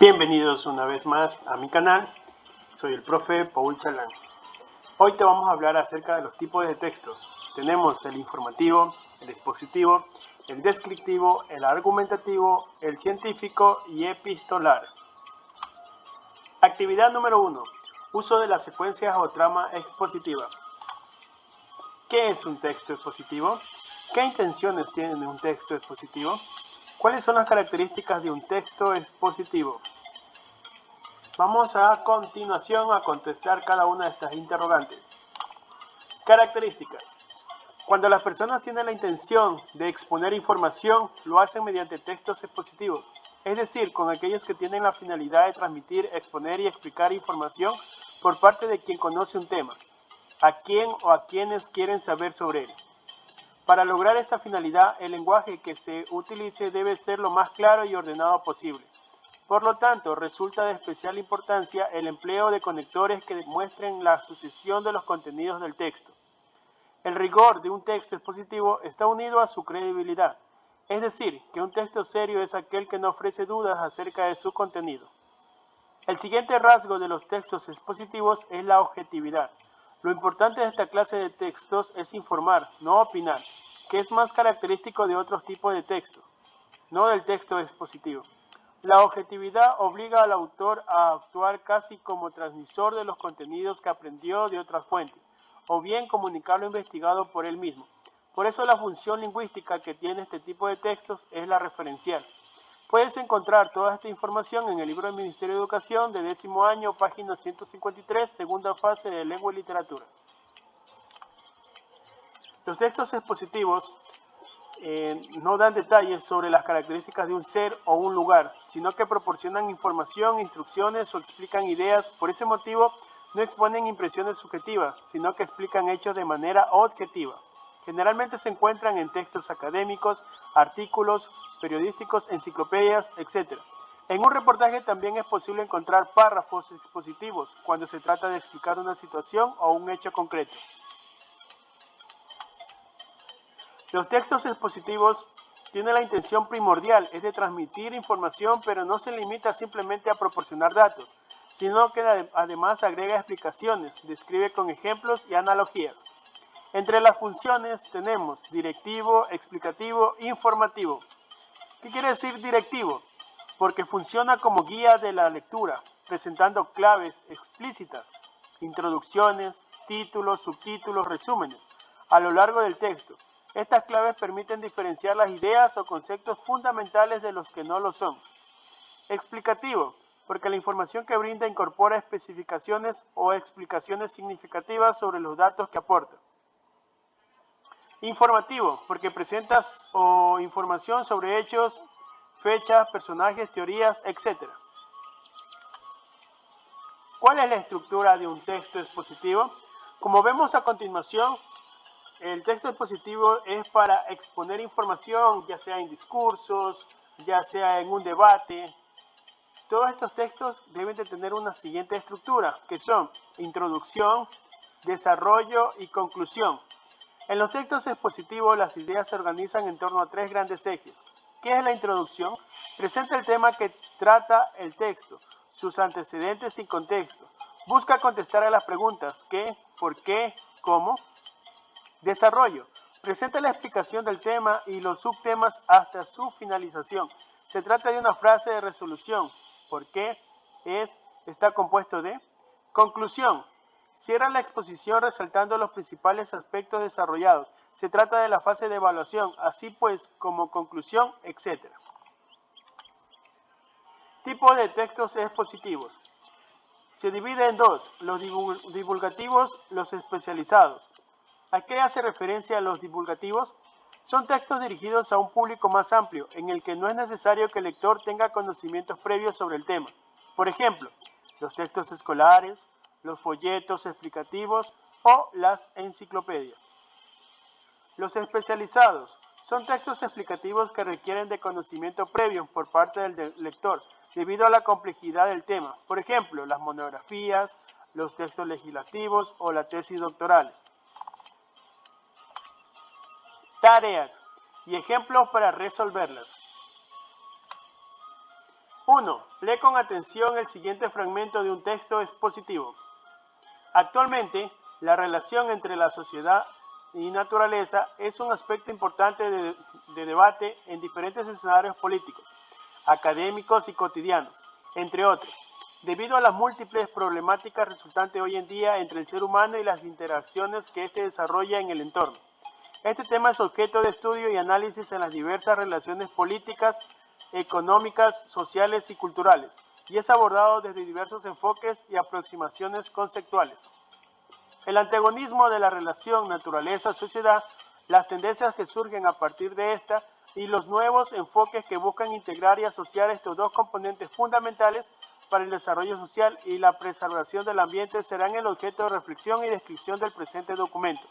Bienvenidos una vez más a mi canal, soy el profe Paul Chalán. Hoy te vamos a hablar acerca de los tipos de textos. Tenemos el informativo, el expositivo, el descriptivo, el argumentativo, el científico y epistolar. Actividad número 1. Uso de las secuencias o trama expositiva. ¿Qué es un texto expositivo? ¿Qué intenciones tiene un texto expositivo? ¿Cuáles son las características de un texto expositivo? Vamos a continuación a contestar cada una de estas interrogantes. Características. Cuando las personas tienen la intención de exponer información, lo hacen mediante textos expositivos, es decir, con aquellos que tienen la finalidad de transmitir, exponer y explicar información por parte de quien conoce un tema, a quien o a quienes quieren saber sobre él. Para lograr esta finalidad, el lenguaje que se utilice debe ser lo más claro y ordenado posible. Por lo tanto, resulta de especial importancia el empleo de conectores que demuestren la sucesión de los contenidos del texto. El rigor de un texto expositivo está unido a su credibilidad, es decir, que un texto serio es aquel que no ofrece dudas acerca de su contenido. El siguiente rasgo de los textos expositivos es la objetividad. Lo importante de esta clase de textos es informar, no opinar, que es más característico de otros tipos de texto, no del texto expositivo. La objetividad obliga al autor a actuar casi como transmisor de los contenidos que aprendió de otras fuentes, o bien comunicar lo investigado por él mismo. Por eso la función lingüística que tiene este tipo de textos es la referencial. Puedes encontrar toda esta información en el libro del Ministerio de Educación de 10º año, página 153, segunda fase de Lengua y Literatura. Los textos expositivos no dan detalles sobre las características de un ser o un lugar, sino que proporcionan información, instrucciones o explican ideas. Por ese motivo, no exponen impresiones subjetivas, sino que explican hechos de manera objetiva. Generalmente se encuentran en textos académicos, artículos, periodísticos, enciclopedias, etc. En un reportaje también es posible encontrar párrafos expositivos cuando se trata de explicar una situación o un hecho concreto. Los textos expositivos tienen la intención primordial, es de transmitir información, pero no se limita simplemente a proporcionar datos, sino que además agrega explicaciones, describe con ejemplos y analogías. Entre las funciones tenemos directivo, explicativo, informativo. ¿Qué quiere decir directivo? Porque funciona como guía de la lectura, presentando claves explícitas, introducciones, títulos, subtítulos, resúmenes, a lo largo del texto. Estas claves permiten diferenciar las ideas o conceptos fundamentales de los que no lo son. Explicativo, porque la información que brinda incorpora especificaciones o explicaciones significativas sobre los datos que aporta. Informativo, porque presentas información sobre hechos, fechas, personajes, teorías, etc. ¿Cuál es la estructura de un texto expositivo? Como vemos a continuación, el texto expositivo es para exponer información, ya sea en discursos, ya sea en un debate. Todos estos textos deben de tener una siguiente estructura, que son introducción, desarrollo y conclusión. En los textos expositivos, las ideas se organizan en torno a tres grandes ejes. ¿Qué es la introducción? Presenta el tema que trata el texto, sus antecedentes y contexto. Busca contestar a las preguntas ¿qué?, ¿por qué?, ¿cómo? Desarrollo. Presenta la explicación del tema y los subtemas hasta su finalización. Se trata de una frase de resolución. ¿Por qué? Está compuesto de. Conclusión. Cierra la exposición resaltando los principales aspectos desarrollados. Se trata de la fase de evaluación, así pues como conclusión, etc. Tipo de textos expositivos. Se divide en dos, los divulgativos, los especializados. ¿A qué hace referencia a los divulgativos? Son textos dirigidos a un público más amplio, en el que no es necesario que el lector tenga conocimientos previos sobre el tema. Por ejemplo, los textos escolares, los folletos explicativos o las enciclopedias. Los especializados son textos explicativos que requieren de conocimiento previo por parte del lector, debido a la complejidad del tema. Por ejemplo, las monografías, los textos legislativos o las tesis doctorales. Tareas y ejemplos para resolverlas. 1. Lee con atención el siguiente fragmento de un texto expositivo. Actualmente, la relación entre la sociedad y naturaleza es un aspecto importante de debate en diferentes escenarios políticos, académicos y cotidianos, entre otros, debido a las múltiples problemáticas resultantes hoy en día entre el ser humano y las interacciones que éste desarrolla en el entorno. Este tema es objeto de estudio y análisis en las diversas relaciones políticas, económicas, sociales y culturales, y es abordado desde diversos enfoques y aproximaciones conceptuales. El antagonismo de la relación naturaleza-sociedad, las tendencias que surgen a partir de esta y los nuevos enfoques que buscan integrar y asociar estos dos componentes fundamentales para el desarrollo social y la preservación del ambiente serán el objeto de reflexión y descripción del presente documento.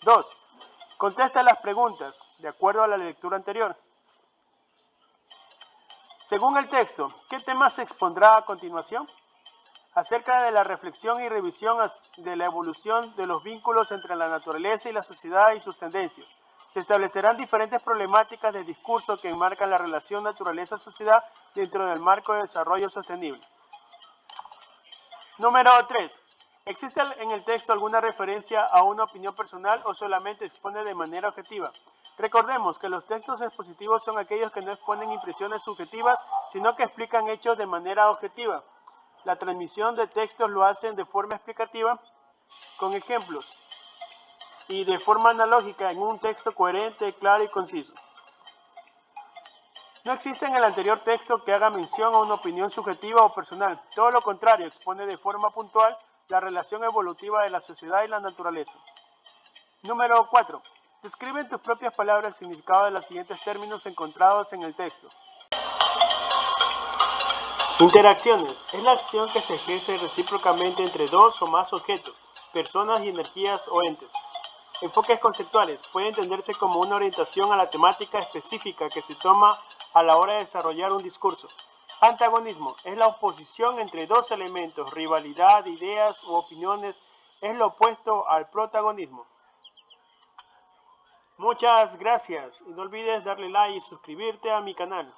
2. Contesta las preguntas, de acuerdo a la lectura anterior. Según el texto, ¿qué tema se expondrá a continuación? Acerca de la reflexión y revisión de la evolución de los vínculos entre la naturaleza y la sociedad y sus tendencias. Se establecerán diferentes problemáticas de discurso que enmarcan la relación naturaleza-sociedad dentro del marco de desarrollo sostenible. Número 3. ¿Existe en el texto alguna referencia a una opinión personal o solamente expone de manera objetiva? Recordemos que los textos expositivos son aquellos que no exponen impresiones subjetivas, sino que explican hechos de manera objetiva. La transmisión de textos lo hacen de forma explicativa, con ejemplos, y de forma analógica en un texto coherente, claro y conciso. No existe en el anterior texto que haga mención a una opinión subjetiva o personal. Todo lo contrario, expone de forma puntual la relación evolutiva de la sociedad y la naturaleza. Número 4. Describe en tus propias palabras el significado de los siguientes términos encontrados en el texto. Interacciones. Es la acción que se ejerce recíprocamente entre dos o más objetos, personas y energías o entes. Enfoques conceptuales. Puede entenderse como una orientación a la temática específica que se toma a la hora de desarrollar un discurso. Antagonismo. Es la oposición entre dos elementos, rivalidad, ideas u opiniones. Es lo opuesto al protagonismo. Muchas gracias y no olvides darle like y suscribirte a mi canal.